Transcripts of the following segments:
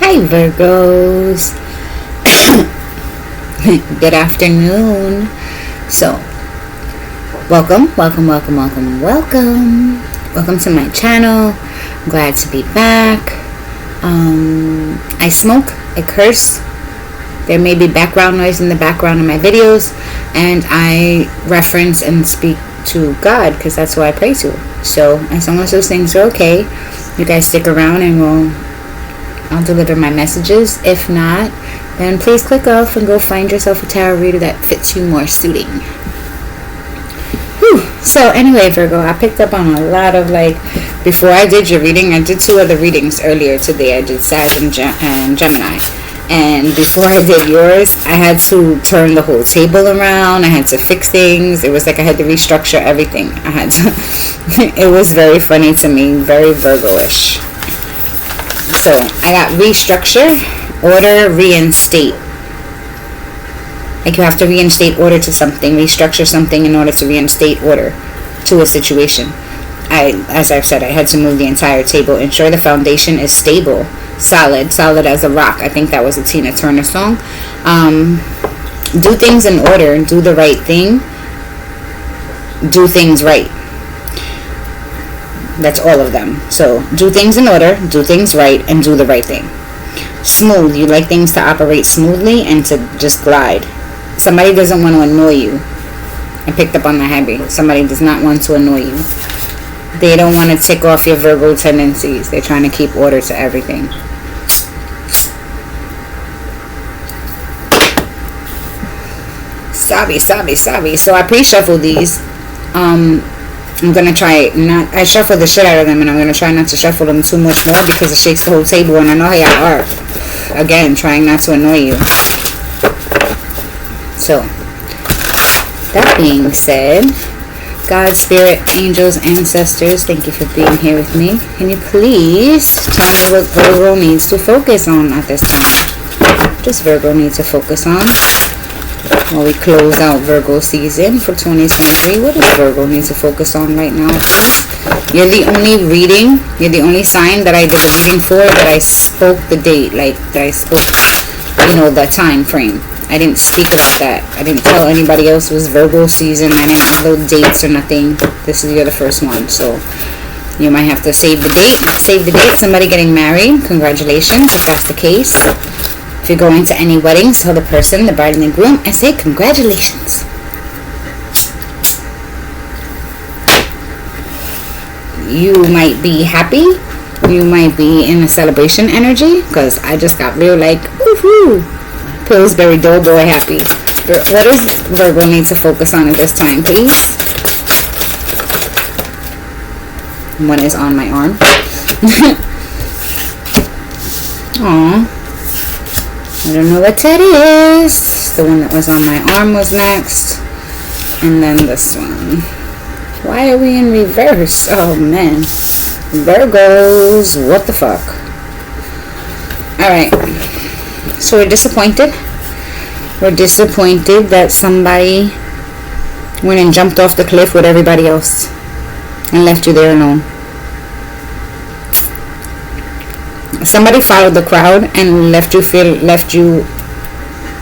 Hi Virgos. Good afternoon. So, welcome to my channel. I'm glad to be back. I smoke, I curse. There may be background noise in the background of my videos, and I reference and speak to God because that's who I pray to. So as long as those things are okay, you guys stick around and I'll deliver my messages. If not, then please click off and go find yourself a tarot reader that fits you more suiting. Whew. So anyway, Virgo, I picked up on a lot of, before I did your reading, I did 2 other readings earlier today. I did Sag and Gemini. And before I did yours, I had to turn the whole table around. I had to fix things. It was like I had to restructure everything. It was very funny to me, very Virgo-ish. So I got restructure, order, reinstate. Like you have to reinstate order to something, restructure something in order to reinstate order to a situation. As I've said, I had to move the entire table, ensure the foundation is stable, solid as a rock. I think that was a Tina Turner song. Do things in order, do the right thing, do things right. That's all of them. So do things in order, do things right, and do the right thing. Smooth, you like things to operate smoothly and to just glide. Somebody doesn't want to annoy you. I picked up on that heavy. Somebody does not want to annoy you. They don't want to tick off your Virgo tendencies. They're trying to keep order to everything. Sabi. So I pre-shuffle these. I'm going to try not... I shuffle the shit out of them, and I'm going to try not to shuffle them too much more because it shakes the whole table, and I know how y'all are. Again, trying not to annoy you. So, that being said... God, Spirit, Angels, Ancestors, thank you for being here with me. Can you please tell me what Virgo needs to focus on at this time? What does Virgo need to focus on? While we close out Virgo season for 2023, what does Virgo need to focus on right now, please? You're the only sign that I did a reading for that I spoke the date, that I spoke, the time frame. I didn't speak about that. I didn't tell anybody else it was Virgo season. I didn't have those dates or nothing. You're the first one. So you might have to save the date. Save the date. Somebody getting married. Congratulations if that's the case. If you're going to any weddings, tell the person, the bride and the groom, I say congratulations. You might be happy. You might be in a celebration energy. Because I just got real woohoo. Pillsbury Doughboy happy. What does Virgo need to focus on at this time, please? One is on my arm. Aww. I don't know what that is. The one that was on my arm was next. And then this one. Why are we in reverse? Oh, man. Virgos. What the fuck? Alright. So we're disappointed. We're disappointed that somebody went and jumped off the cliff with everybody else and left you there alone. Somebody followed the crowd and left you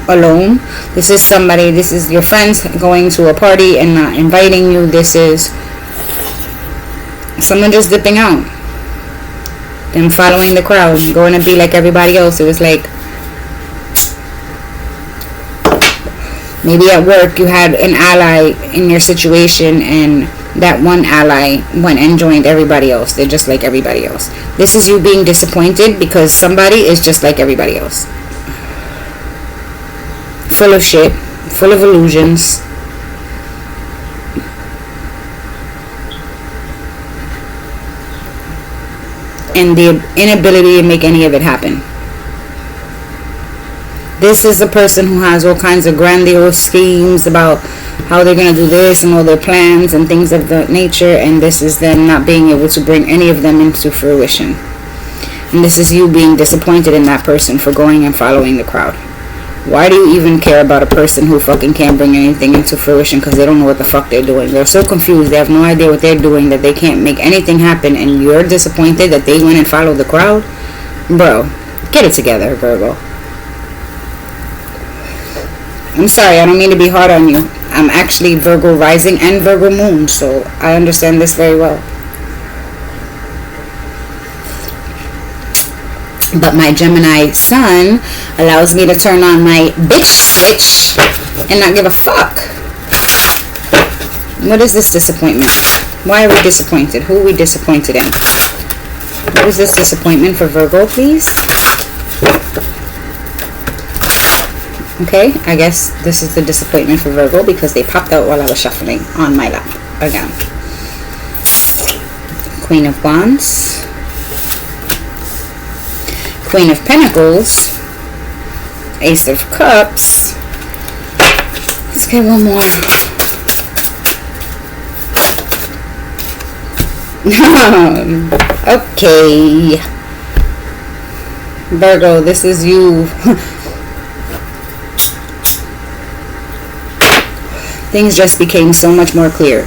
alone. This is your friends going to a party and not inviting you. This is someone just dipping out. Them following the crowd, going to be like everybody else. It was like, maybe at work you had an ally in your situation and that one ally went and joined everybody else. They're just like everybody else. This is you being disappointed because somebody is just like everybody else. Full of shit. Full of illusions. And the inability to make any of it happen. This is a person who has all kinds of grandiose schemes about how they're going to do this and all their plans and things of that nature, and this is them not being able to bring any of them into fruition. And this is you being disappointed in that person for going and following the crowd. Why do you even care about a person who fucking can't bring anything into fruition because they don't know what the fuck they're doing? They're so confused. They have no idea what they're doing that they can't make anything happen, and you're disappointed that they went and followed the crowd? Bro, Get it together, Virgo. I'm sorry, I don't mean to be hard on you. I'm actually Virgo rising and Virgo moon, so I understand this very well. But my Gemini sun allows me to turn on my bitch switch and not give a fuck. What is this disappointment? Why are we disappointed? Who are we disappointed in? What is this disappointment for Virgo, please? Okay, I guess this is the disappointment for Virgo because they popped out while I was shuffling on my lap again. Queen of Wands. Queen of Pentacles. Ace of Cups. Let's get one more. Okay. Virgo, this is you. Things just became so much more clear.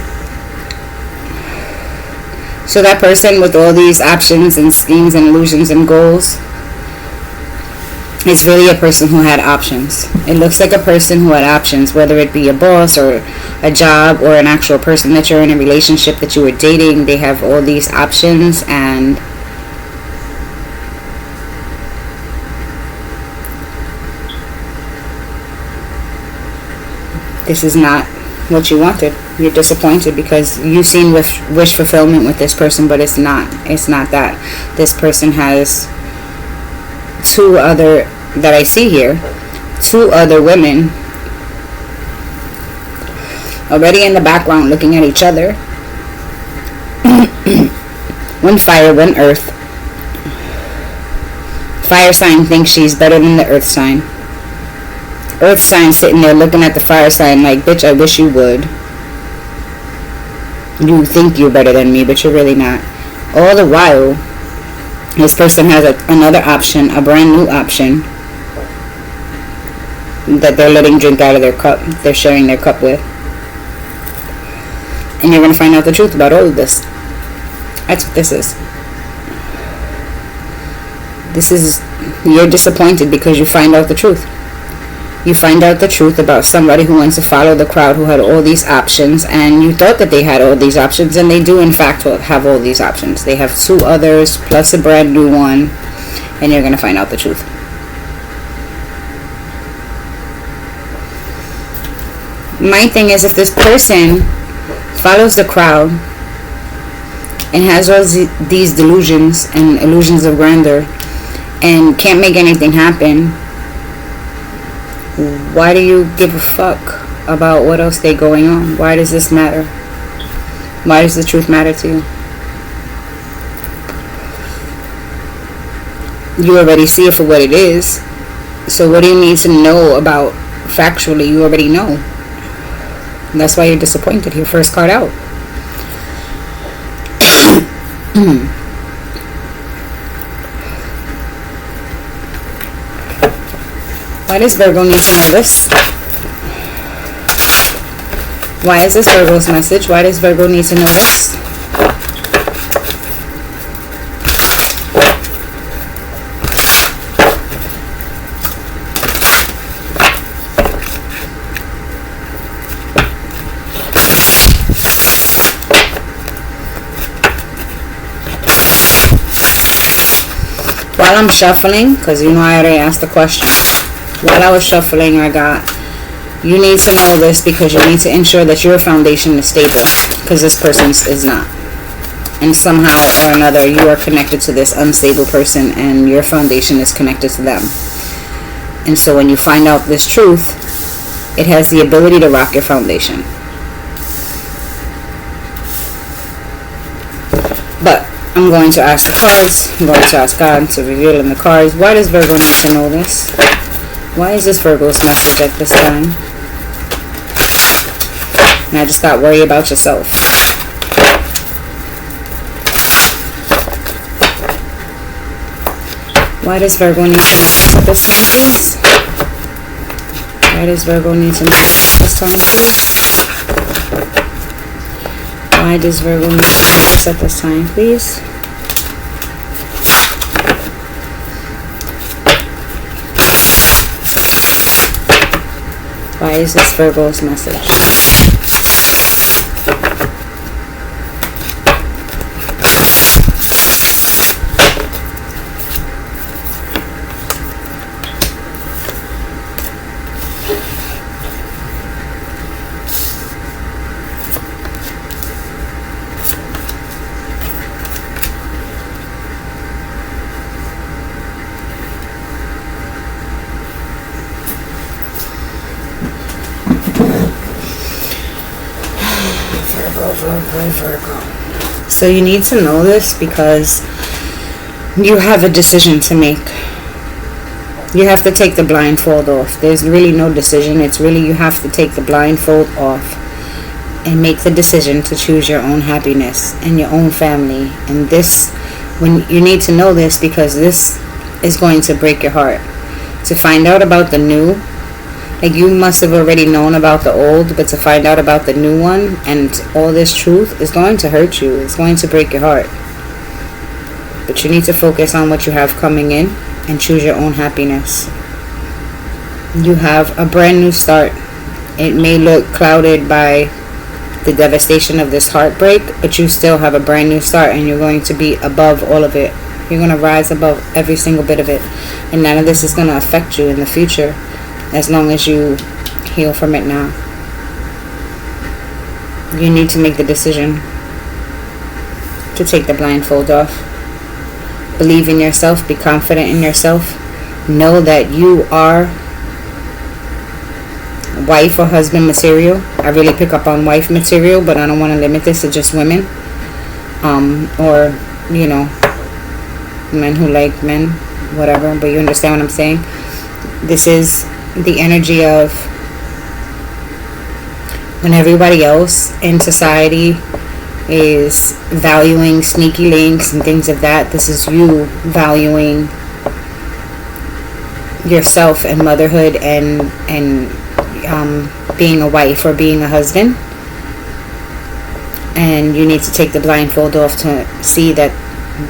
So that person with all these options and schemes and illusions and goals is really a person who had options. It looks like a person who had options, whether it be a boss or a job or an actual person that you're in a relationship that you were dating. They have all these options, and this is not what you wanted. You're disappointed because you've seen wish fulfillment with this person, but it's not that. This person has two other, that I see here, two other women already in the background looking at each other. One fire, one earth. Fire sign thinks she's better than the earth sign. Earth sign sitting there looking at the fire sign like, bitch, I wish you would. You think you're better than me, but you're really not. All the while, this person has another option, a brand new option, that they're letting drink out of their cup. They're sharing their cup with. And you're going to find out the truth about all of this. That's what this is. This is, you're disappointed because you find out the truth. You find out the truth about somebody who wants to follow the crowd, who had all these options, and you thought that they had all these options, and they do in fact have all these options. They have two others plus a brand new one, and you're going to find out the truth. My thing is, if this person follows the crowd and has all these delusions and illusions of grandeur and can't make anything happen, why do you give a fuck about what else they going on? Why does this matter? Why does the truth matter to you? You already see it for what it is. So what do you need to know about factually? You already know. And that's why you're disappointed here. First card out. Why does Virgo need to know this? Why is this Virgo's message? Why does Virgo need to know this? While I'm shuffling, because you know I already asked the question. While I was shuffling, I got, you need to know this because you need to ensure that your foundation is stable, because this person's is not. And somehow or another, you are connected to this unstable person and your foundation is connected to them. And so when you find out this truth, it has the ability to rock your foundation. But I'm going to ask the cards. I'm going to ask God to reveal in the cards. Why does Virgo need to know this? Why is this Virgo's message at this time? And I just got worry about yourself. Why does Virgo need to know this at this time, please? Why does Virgo need to know this at this time, please? Why does Virgo need to know this at this time, please? Why is this Virgo's message? Virgo. So you need to know this because you have a decision to make. You have to take the blindfold off. There's really no decision. It's really you have to take the blindfold off and make the decision to choose your own happiness and your own family. And this, when you need to know this because this is going to break your heart. To find out about the new, like you must have already known about the old, but to find out about the new one and all this truth is going to hurt you. It's going to break your heart. But you need to focus on what you have coming in and choose your own happiness. You have a brand new start. It may look clouded by the devastation of this heartbreak, but you still have a brand new start and you're going to be above all of it. You're going to rise above every single bit of it. And none of this is going to affect you in the future. As long as you heal from it now. You need to make the decision to take the blindfold off. Believe in yourself. Be confident in yourself. Know that you are wife or husband material. I really pick up on wife material, but I don't want to limit this to just women. Or, you know, men who like men, whatever. But you understand what I'm saying? This is the energy of when everybody else in society is valuing sneaky links and things of that. This is you valuing yourself and motherhood and being a wife or being a husband. And you need to take the blindfold off to see that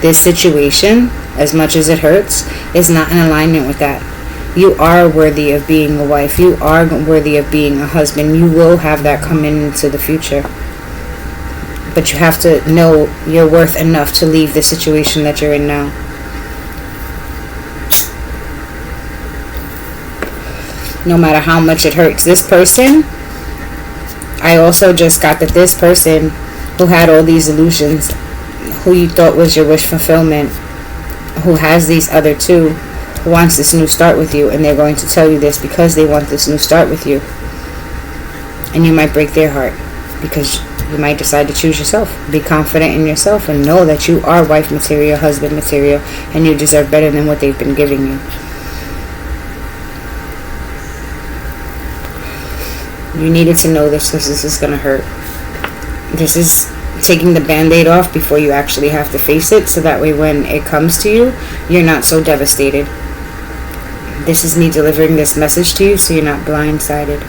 this situation, as much as it hurts, is not in alignment with that. You are worthy of being a wife. You are worthy of being a husband. You will have that come into the future. But you have to know you're worth enough to leave the situation that you're in now. No matter how much it hurts. This person, I also just got that this person who had all these illusions, who you thought was your wish fulfillment, who has these other two, wants this new start with you, and they're going to tell you this because they want this new start with you. And you might break their heart because you might decide to choose yourself. Be confident in yourself and know that you are wife material, husband material, and you deserve better than what they've been giving you. You needed to know this because this is going to hurt. This is taking the band-aid off before you actually have to face it, so that way when it comes to you, you're not so devastated. This is me delivering this message to you so you're not blindsided.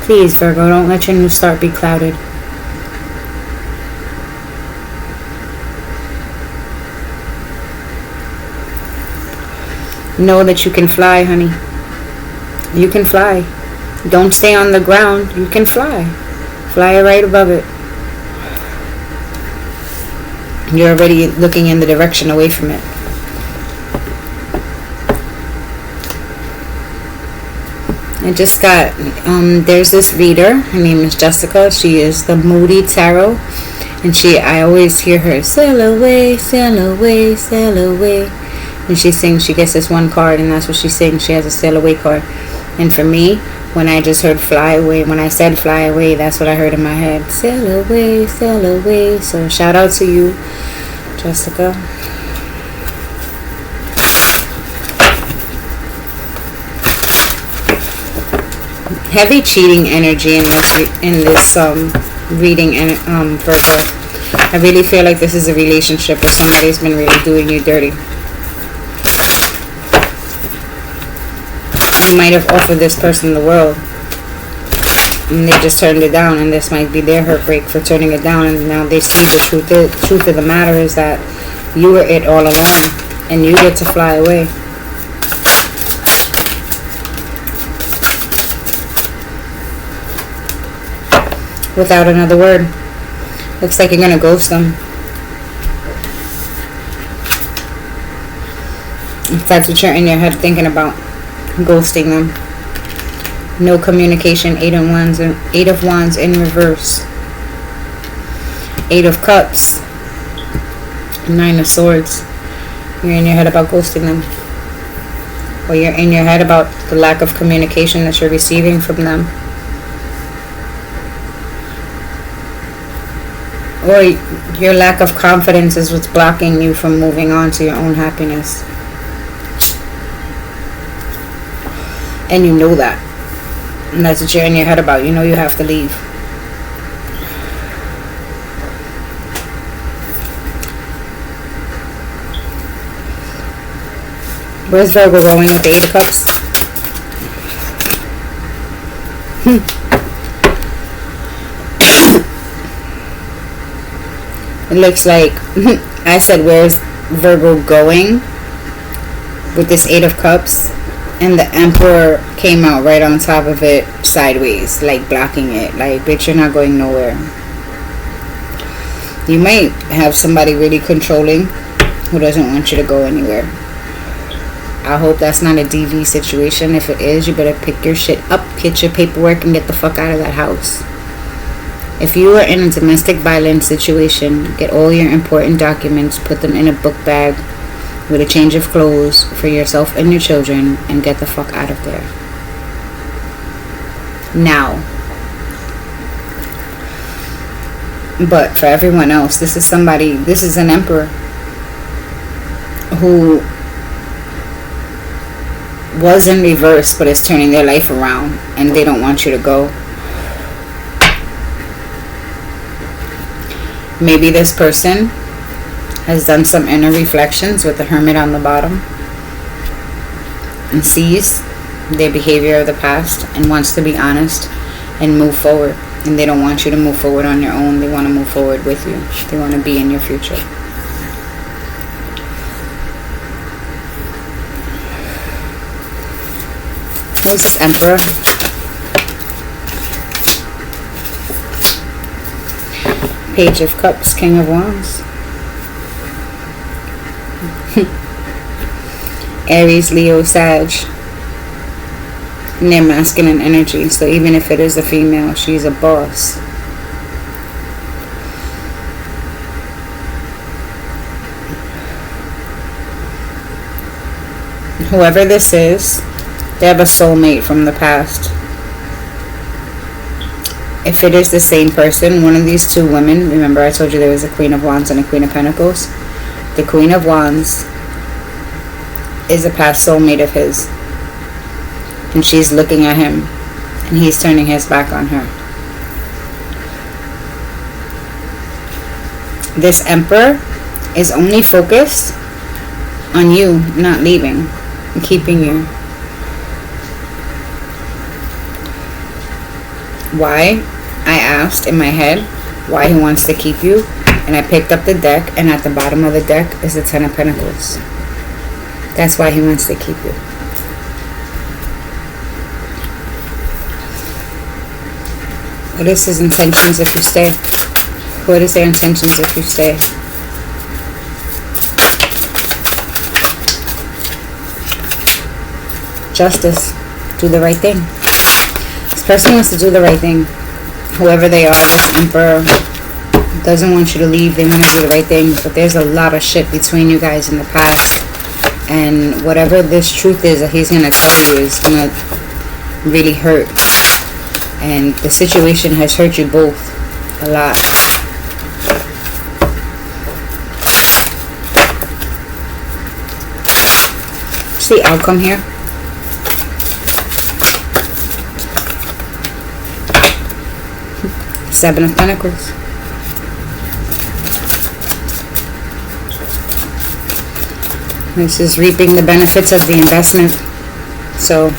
Please, Virgo, don't let your new start be clouded. Know that you can fly, honey. You can fly. Don't stay on the ground. You can fly. Fly right above it. You're already looking in the direction away from it. I just got, there's this reader. Her name is Jessica. She is the Moody Tarot. And I always hear her, sail away, sail away, sail away. And she sings, she gets this one card, and that's what she sings. She has a sail away card. And for me, when I just heard fly away, when I said fly away, that's what I heard in my head. Sail away, sail away. So shout out to you, Jessica. Heavy cheating energy in this reading, and Virgo. I really feel like this is a relationship where somebody's been really doing you dirty. You might have offered this person the world, and they just turned it down, and this might be their heartbreak for turning it down, and now they see the truth of the matter is that you were it all along, and you get to fly away. Without another word. Looks like you're gonna ghost them. If that's what you're in your head thinking about, ghosting them. No communication. 8 of Wands in reverse. 8 of Cups. 9 of Swords. You're in your head about ghosting them. Or you're in your head about the lack of communication that you're receiving from them. Or your lack of confidence is what's blocking you from moving on to your own happiness. And you know that. And that's what you're in your head about. You know you have to leave. Where's Virgo going with the 8 of Cups? It looks like I said, where's Virgo going with this 8 of Cups? And the Emperor came out right on top of it sideways, like blocking it. Like, bitch, you're not going nowhere. You might have somebody really controlling who doesn't want you to go anywhere. I hope that's not a DV situation. If it is, you better pick your shit up, get your paperwork, and get the fuck out of that house. If you are in a domestic violence situation, get all your important documents, put them in a book bag with a change of clothes for yourself and your children, and get the fuck out of there. Now. But for everyone else, this is an Emperor who was in reverse but is turning their life around, and they don't want you to go. Maybe this person has done some inner reflections with the Hermit on the bottom and sees their behavior of the past and wants to be honest and move forward. And they don't want you to move forward on your own. They want to move forward with you. They want to be in your future. Where's this Emperor? Page of Cups, King of Wands. Aries, Leo, Sag. And their masculine energy. So even if it is a female, she's a boss. Whoever this is, they have a soulmate from the past. If it is the same person, one of these two women, remember I told you there was a Queen of Wands and a Queen of Pentacles. The Queen of Wands is a past soulmate of his. And she's looking at him, and he's turning his back on her. This Emperor is only focused on you not leaving and keeping you. Why? I asked in my head why he wants to keep you, and I picked up the deck, and at the bottom of the deck is the 10 of Pentacles. That's why he wants to keep you. What is his intentions if you stay? What is their intentions if you stay? Justice. Do the right thing. This person wants to do the right thing. Whoever they are, this Emperor doesn't want you to leave. They want to do the right thing. But there's a lot of shit between you guys in the past. And whatever this truth is that he's going to tell you is going to really hurt. And the situation has hurt you both a lot. What's the outcome here? Seven of Pentacles. This is reaping the benefits of the investment. So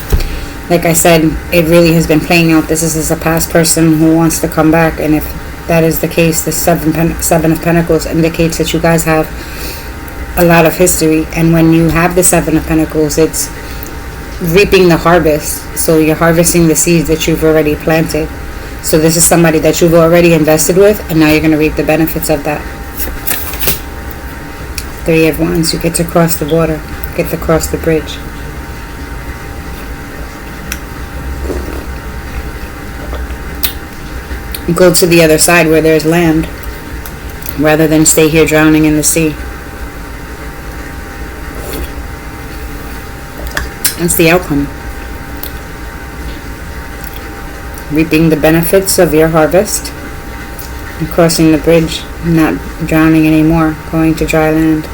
Like I said, it really has been playing out. This is a past person who wants to come back, and if that is the case, the seven of Pentacles indicates that you guys have a lot of history. And when you have the Seven of Pentacles, it's reaping the harvest. So you're harvesting the seeds that you've already planted. So this is somebody that you've already invested with, and now you're going to reap the benefits of that. Three of Wands, you get to cross the border, get to cross the bridge. Go to the other side where there's land, rather than stay here drowning in the sea. That's the outcome. Reaping the benefits of your harvest and crossing the bridge, not drowning anymore, going to dry land.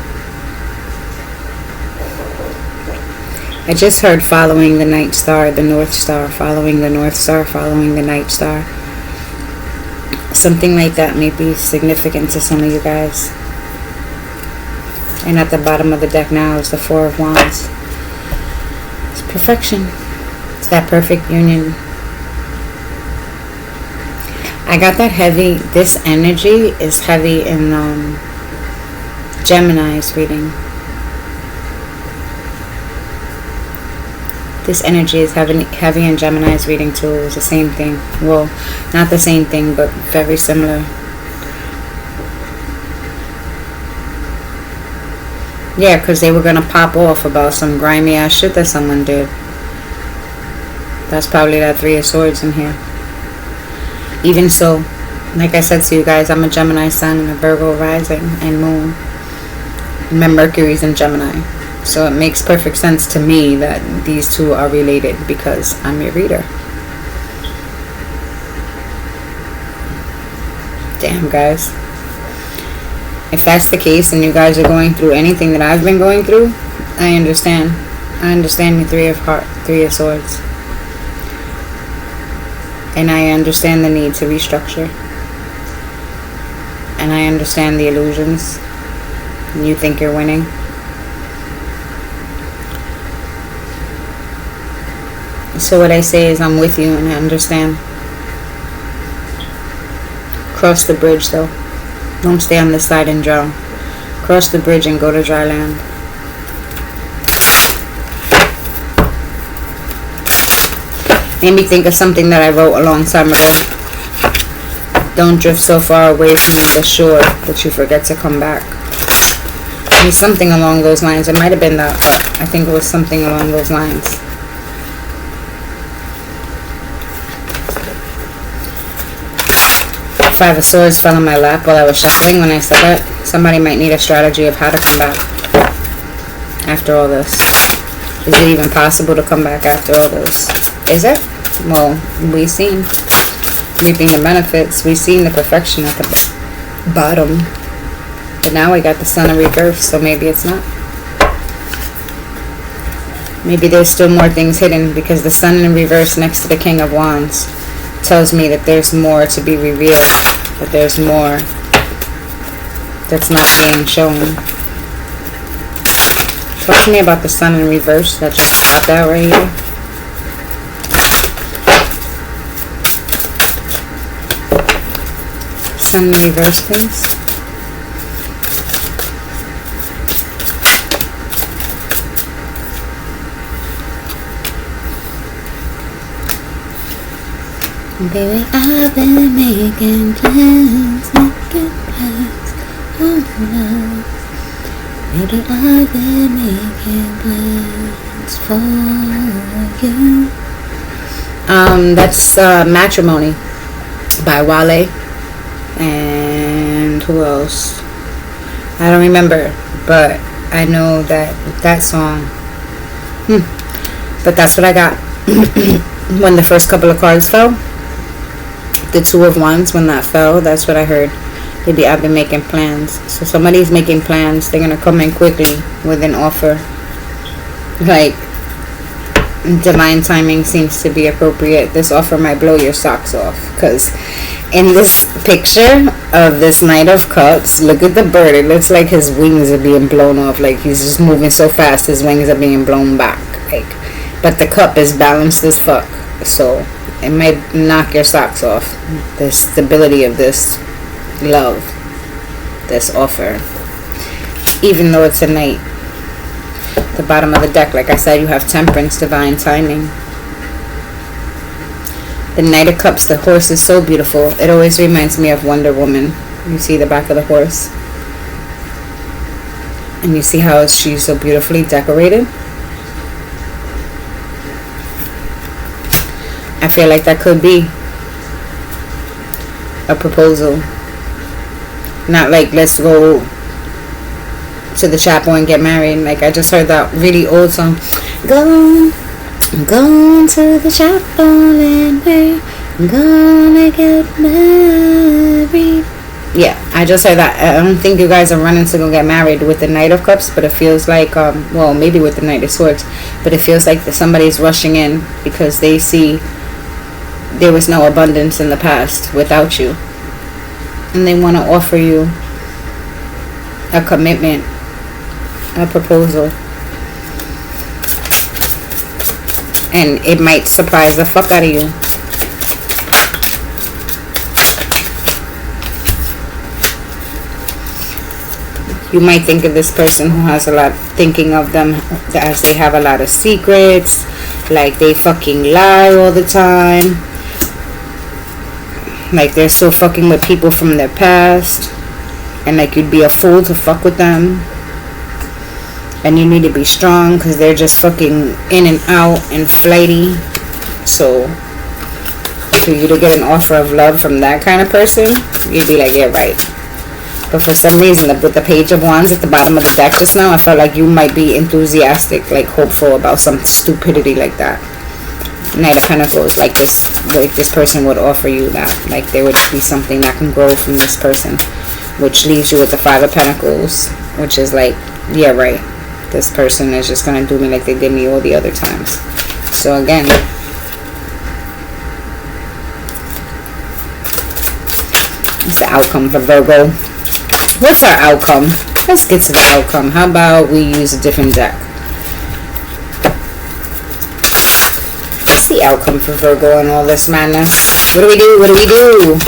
I just heard following the night star, the north star, following the north star, following the night star. Something like that may be significant to some of you guys. And at the bottom of the deck now is the Four of Wands. It's perfection. It's that perfect union. I got that heavy, this energy is heavy in Gemini's reading. This energy is heavy in Gemini's reading too. It was the same thing. Well, not the same thing, but very similar. Yeah, because they were going to pop off about some grimy ass shit that someone did. That's probably that Three of Swords in here. Even so, like I said to you guys, I'm a Gemini sun and a Virgo rising and moon. My Mercury's in Gemini. So it makes perfect sense to me that these two are related because I'm your reader. Damn, guys. If that's the case and you guys are going through anything that I've been going through, I understand. I understand the Three of Swords. And I understand the need to restructure. And I understand the illusions. You think you're winning. So what I say is I'm with you and I understand. Cross the bridge though. Don't stay on this side and drown. Cross the bridge and go to dry land. Made me think of something that I wrote a long time ago. Don't drift so far away from the shore that you forget to come back. I mean, something along those lines. It might have been that, but I think it was something along those lines. Five of Swords fell in my lap while I was shuffling when I said that. Somebody might need a strategy of how to come back after all this. Is it even possible to come back after all this? Is it? Well, we've seen reaping the benefits. We've seen the perfection at the bottom. But now we got the Sun in reverse, so maybe it's not. Maybe there's still more things hidden because the Sun in reverse next to the King of Wands tells me that there's more to be revealed, that there's more that's not being shown. Talk to me about the Sun in reverse that just popped out right here. Sun in reverse, please. Baby, I've been making plans, oh no. Baby, I've been making plans for you. That's Matrimony by Wale. And who else? I don't remember, but I know that song. But that's what I got. When the first couple of cards fell, the Two of Wands, when that fell, that's what I heard. Maybe I've been making plans. So somebody's making plans. They're going to come in quickly with an offer. Like, divine timing seems to be appropriate. This offer might blow your socks off. Because in this picture of this Knight of Cups, look at the bird. It looks like his wings are being blown off. Like, he's just moving so fast, his wings are being blown back. Like, But the cup is balanced as fuck. So it might knock your socks off. The stability of this love, this offer. Even though it's a knight. The bottom of the deck, like I said, you have temperance, divine timing. The Knight of Cups, the horse is so beautiful. It always reminds me of Wonder Woman. You see the back of the horse. And you see how she's so beautifully decorated. I feel like that could be a proposal. Not like, let's go to the chapel and get married. Like, I just heard that really old song. Go to the chapel and we're gonna get married. Yeah, I just heard that. I don't think you guys are running to go get married with the Knight of Cups, but it feels like, well, maybe with the Knight of Swords, but it feels like somebody's rushing in because they see there was no abundance in the past without you. And they want to offer you a commitment, a proposal. And it might surprise the fuck out of you. You might think of this person who has a lot, thinking of them as they have a lot of secrets, like they fucking lie all the time, like they're still fucking with people from their past, and like you'd be a fool to fuck with them, and you need to be strong because they're just fucking in and out and flighty. So for you to get an offer of love from that kind of person, you'd be like, yeah, right. But for some reason, with the Page of Wands at the bottom of the deck just now, I felt like you might be enthusiastic, like hopeful about some stupidity like that. Knight of Pentacles, like this person would offer you that. Like there would be something that can grow from this person. Which leaves you with the Five of Pentacles, which is like, yeah, right. This person is just going to do me like they did me all the other times. So again, it's the outcome for Virgo. What's our outcome? Let's get to the outcome. How about we use a different deck? What's the outcome for Virgo and all this madness? What do we do? What do we do?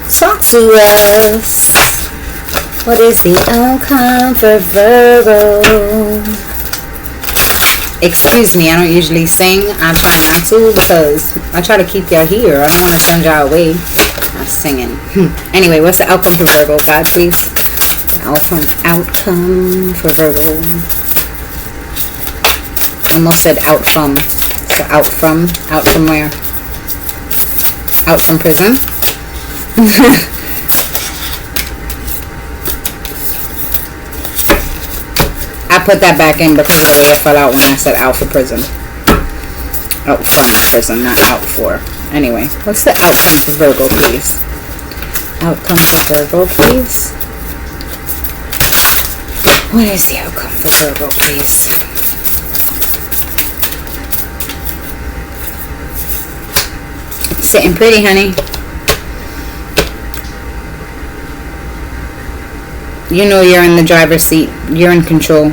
Talk to us. What is the outcome for Virgo? Excuse me, I don't usually sing. I try not to because I try to keep y'all here. I don't want to send y'all away. I'm singing. Anyway, what's the outcome for Virgo? God, please. Outcome for Virgo. I almost said out from. So out from where? Out from prison. I put that back in because the way it fell out when I said out for prison. Out from prison, not out for. Anyway, what's the outcome for Virgo, please? Outcome for Virgo, please. What is the outcome for Virgo, please? Sitting pretty, honey. You know you're in the driver's seat. You're in control.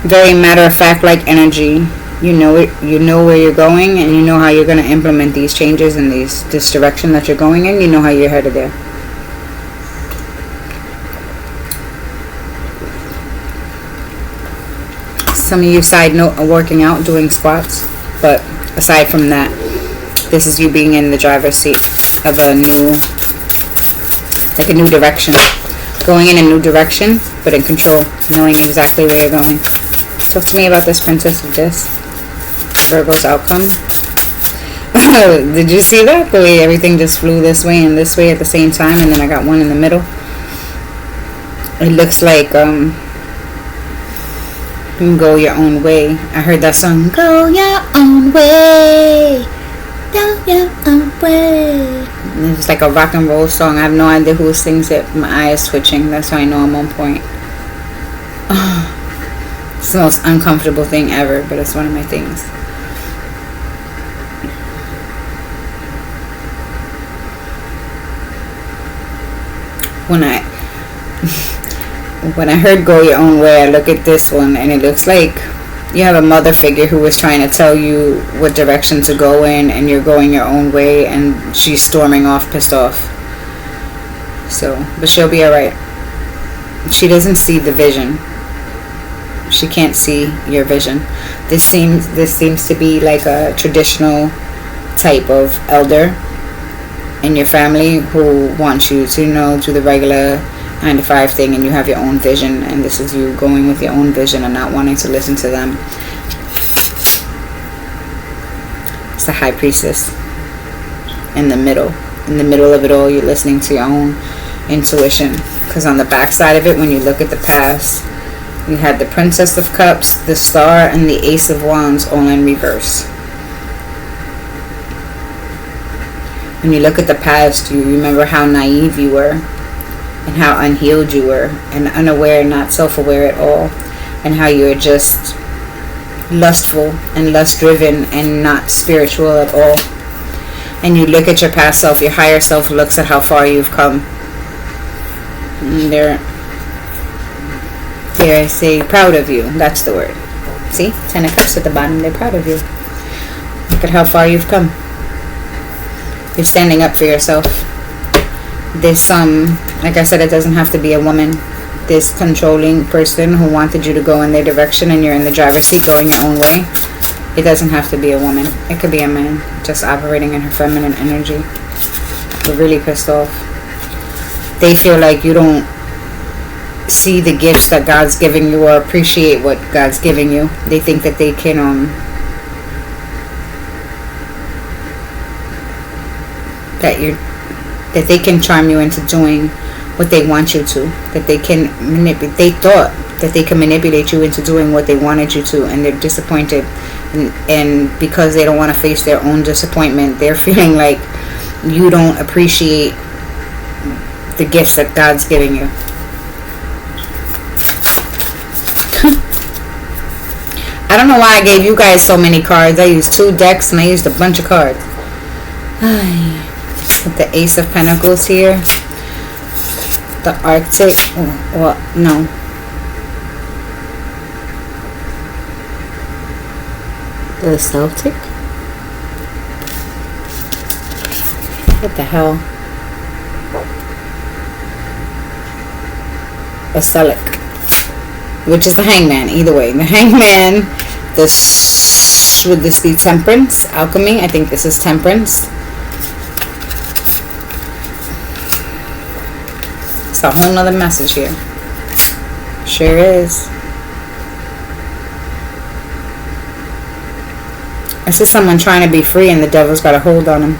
Very matter-of-fact like energy. You know it. You know where you're going, and you know how you're going to implement these changes in this direction that you're going in. You know how you're headed there. Some of you, side note, are working out, doing squats. But aside from that, this is you being in the driver's seat of a new direction. Going in a new direction, but in control. Knowing exactly where you're going. Talk to me about this Princess of this. Virgo's outcome. Did you see that? The way everything just flew this way and this way at the same time, and then I got one in the middle. It looks like you can go your own way. I heard that song. Go your own way. Go your own way. It's like a rock and roll song. I have no idea who sings it. My eye is twitching. That's how I know I'm on point. Oh, it's the most uncomfortable thing ever, but it's one of my things. When I heard Go Your Own Way, I look at this one and it looks like You have a mother figure who was trying to tell you what direction to go in, and you're going your own way, and she's storming off, pissed off. So, but she'll be alright. She doesn't see the vision. She can't see your vision. This seems to be like a traditional type of elder in your family who wants you to, do the regular 9-to-5 thing, and you have your own vision, and this is you going with your own vision and not wanting to listen to them. It's the high priestess in the middle of it all. You're listening to your own intuition, because on the back side of it, when you look at the past, you had the Princess of Cups, the Star, and the Ace of Wands all in reverse. When you look at the past, you remember how naive you were, and how unhealed you were, and unaware, not self-aware at all, and how you were just lustful and lust-driven and not spiritual at all. And you look at your past self, your higher self looks at how far you've come. And they're say proud of you. That's the word. See? 10 of Cups at the bottom. They're proud of you. Look at how far you've come. You're standing up for yourself. This, like I said, it doesn't have to be a woman. This controlling person who wanted you to go in their direction, and you're in the driver's seat going your own way. It doesn't have to be a woman. It could be a man just operating in her feminine energy. They're really pissed off. They feel like you don't see the gifts that God's giving you or appreciate what God's giving you. They think that they can that they can charm you into doing what they want you to, that they can manipulate. They thought that they can manipulate you into doing what they wanted you to, and they're disappointed, and because they don't want to face their own disappointment, they're feeling like you don't appreciate the gifts that God's giving you. I don't know why I gave you guys so many cards. I used 2 decks and I used a bunch of cards. With the Ace of Pentacles here. The Arctic. Well, no. The Celtic? What the hell? A Celic. Which is the Hangman. Either way. The Hangman. Would this be Temperance? Alchemy? I think this is Temperance. It's a whole nother message here. Sure is. This is someone trying to be free, and the devil's got a hold on him.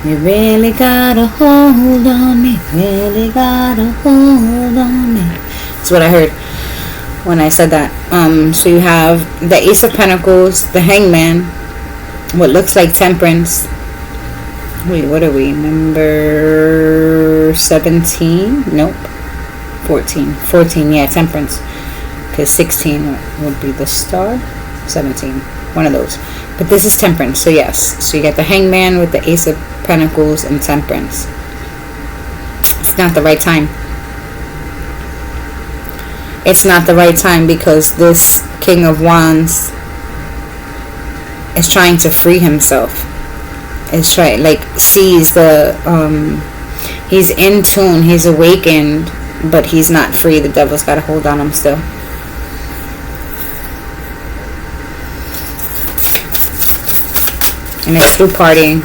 You really got a hold on me. Really got a hold on me. That's what I heard when I said that. So you have the Ace of Pentacles, the Hangman, what looks like Temperance. Wait, what are we? Number 17? Nope. 14. 14, yeah, Temperance. Because 16 would be the Star. 17. One of those. But this is Temperance, so yes. So you got the Hangman with the Ace of Pentacles and Temperance. It's not the right time. It's not the right time because this King of Wands is trying to free himself. Is trying, sees the, he's in tune, he's awakened, but he's not free. The devil's got a hold on him still. And it's through partying,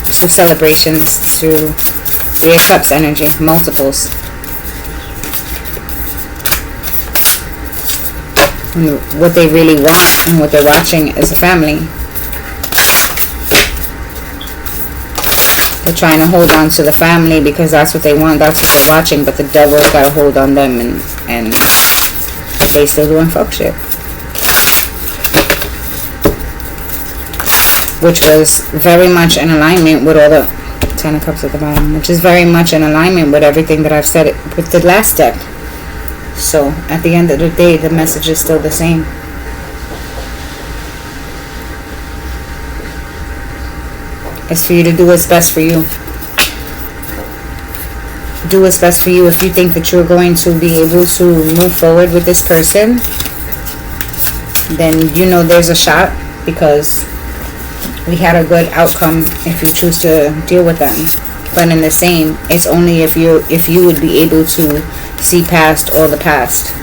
through celebrations, through 3 of Cups energy, multiples. And what they really want and what they're watching is a family. They're trying to hold on to the family because that's what they want, that's what they're watching, but the devil's got a hold on them, and they still doing fuck shit. Which was very much in alignment with all the 10 of Cups at the bottom, which is very much in alignment with everything that I've said with the last deck. So at the end of the day, the message is still the same. It's for you to do what's best for you. Do what's best for you. If you think that you're going to be able to move forward with this person, then you know there's a shot, because we had a good outcome if you choose to deal with them. But in the same, it's only if you would be able to see past all the past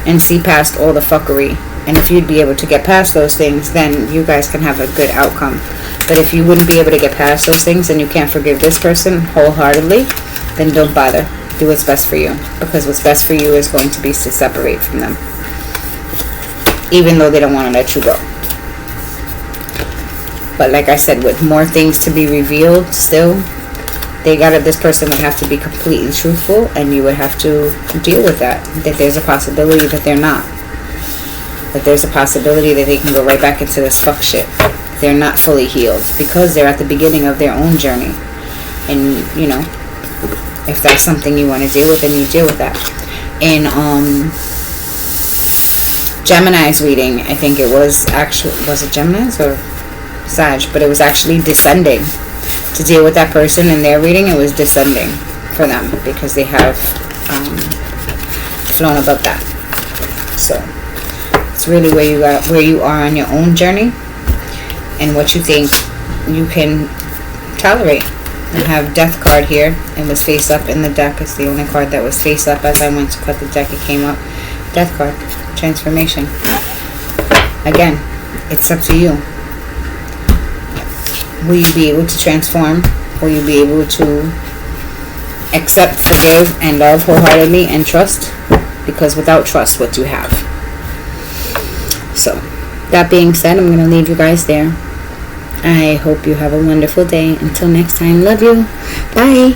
and see past all the fuckery. And if you'd be able to get past those things, then you guys can have a good outcome. But if you wouldn't be able to get past those things and you can't forgive this person wholeheartedly, then don't bother. Do what's best for you. Because what's best for you is going to be to separate from them. Even though they don't want to let you go. But like I said, with more things to be revealed still, this person would have to be completely truthful, and you would have to deal with that. That there's a possibility that they're not. That there's a possibility that they can go right back into this fuck shit. They're not fully healed because they're at the beginning of their own journey. And, you know, if that's something you want to deal with, then you deal with that. In Gemini's reading, I think it was it Gemini's or Sag? But it was actually descending. To deal with that person in their reading, it was descending for them because they have flown above that. So it's really where you are on your own journey and what you think you can tolerate. I have Death card here. It was face up in the deck. It's the only card that was face up. As I went to cut the deck, it came up. Death card. Transformation. Again, it's up to you. Will you be able to transform? Will you be able to accept, forgive, and love wholeheartedly and trust? Because without trust, what do you have? So, that being said, I'm going to leave you guys there. I hope you have a wonderful day. Until next time, love you. Bye.